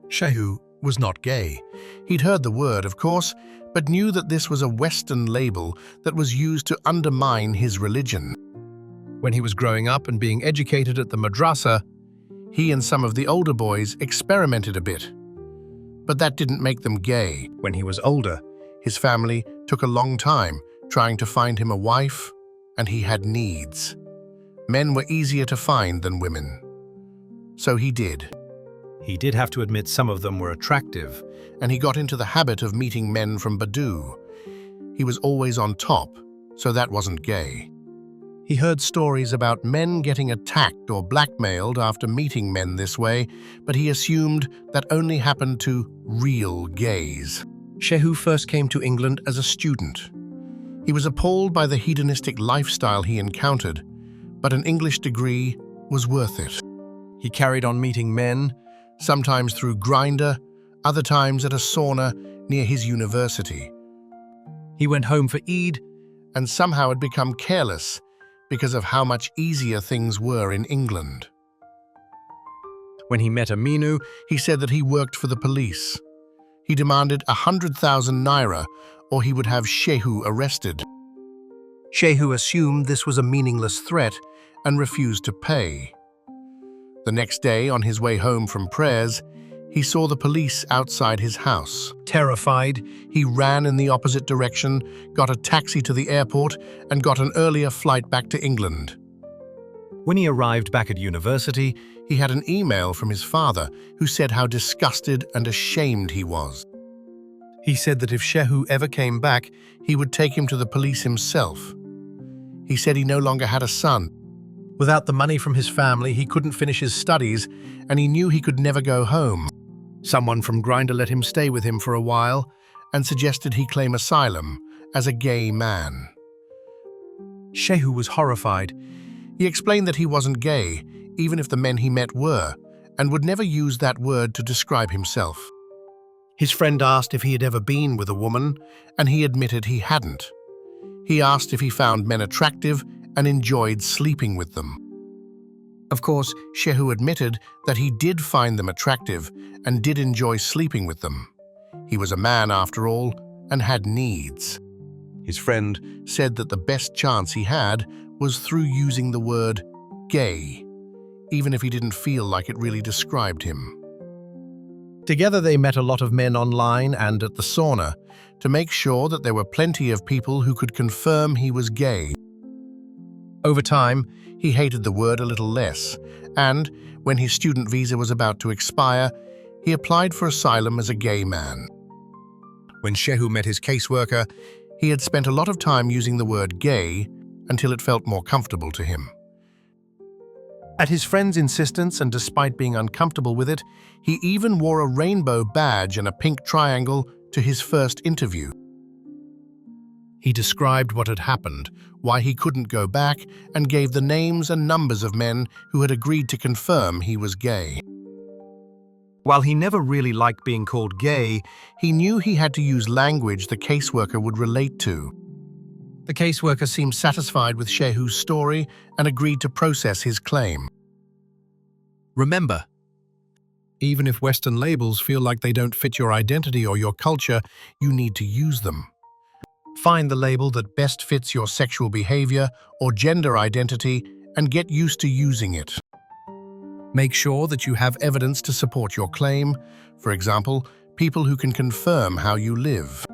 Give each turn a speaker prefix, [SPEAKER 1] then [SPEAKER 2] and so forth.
[SPEAKER 1] Shehu was not gay. He'd heard the word, of course, but knew that this was a Western label that was used to undermine his religion. When he was growing up and being educated at the madrasa, he and some of the older boys experimented a bit. But that didn't make them gay. When he was older, his family took a long time trying to find him a wife, and he had needs. Men were easier to find than women. So he did. He did have to admit some of them were attractive, and he got into the habit of meeting men from Badu. He was always on top, so that wasn't gay. He heard stories about men getting attacked or blackmailed after meeting men this way, but he assumed that only happened to real gays. Shehu first came to England as a student. He was appalled by the hedonistic lifestyle he encountered, but an English degree was worth it. He carried on meeting men, sometimes through Grindr, other times at a sauna near his university. He went home for Eid and somehow had become careless because of how much easier things were in England. When he met Aminu, he said that he worked for the police. He demanded 100,000 naira or he would have Shehu arrested. Shehu assumed this was a meaningless threat and refused to pay. The next day, on his way home from prayers, he saw the police outside his house. Terrified, he ran in the opposite direction, got a taxi to the airport, and got an earlier flight back to England. When he arrived back at university, he had an email from his father who said how disgusted and ashamed he was. He said that if Shehu ever came back, he would take him to the police himself. He said he no longer had a son. Without the money from his family, he couldn't finish his studies, and he knew he could never go home. Someone from Grindr let him stay with him for a while and suggested he claim asylum as a gay man. Shehu was horrified. He explained that he wasn't gay, even if the men he met were, and would never use that word to describe himself. His friend asked if he had ever been with a woman, and he admitted he hadn't. He asked if he found men attractive and enjoyed sleeping with them. Of course, Shehu admitted that he did find them attractive and did enjoy sleeping with them. He was a man after all and had needs. His friend said that the best chance he had was through using the word gay, even if he didn't feel like it really described him. Together they met a lot of men online and at the sauna to make sure that there were plenty of people who could confirm he was gay. Over time, he hated the word a little less, and when his student visa was about to expire, he applied for asylum as a gay man. When Shehu met his caseworker, he had spent a lot of time using the word gay until it felt more comfortable to him. At his friend's insistence and despite being uncomfortable with it, he even wore a rainbow badge and a pink triangle to his first interview. He described what had happened, why he couldn't go back, and gave the names and numbers of men who had agreed to confirm he was gay. While he never really liked being called gay, he knew he had to use language the caseworker would relate to. The caseworker seemed satisfied with Shehu's story and agreed to process his claim. Remember, even if Western labels feel like they don't fit your identity or your culture, you need to use them. Find the label that best fits your sexual behavior or gender identity and get used to using it. Make sure that you have evidence to support your claim, for example, people who can confirm how you live.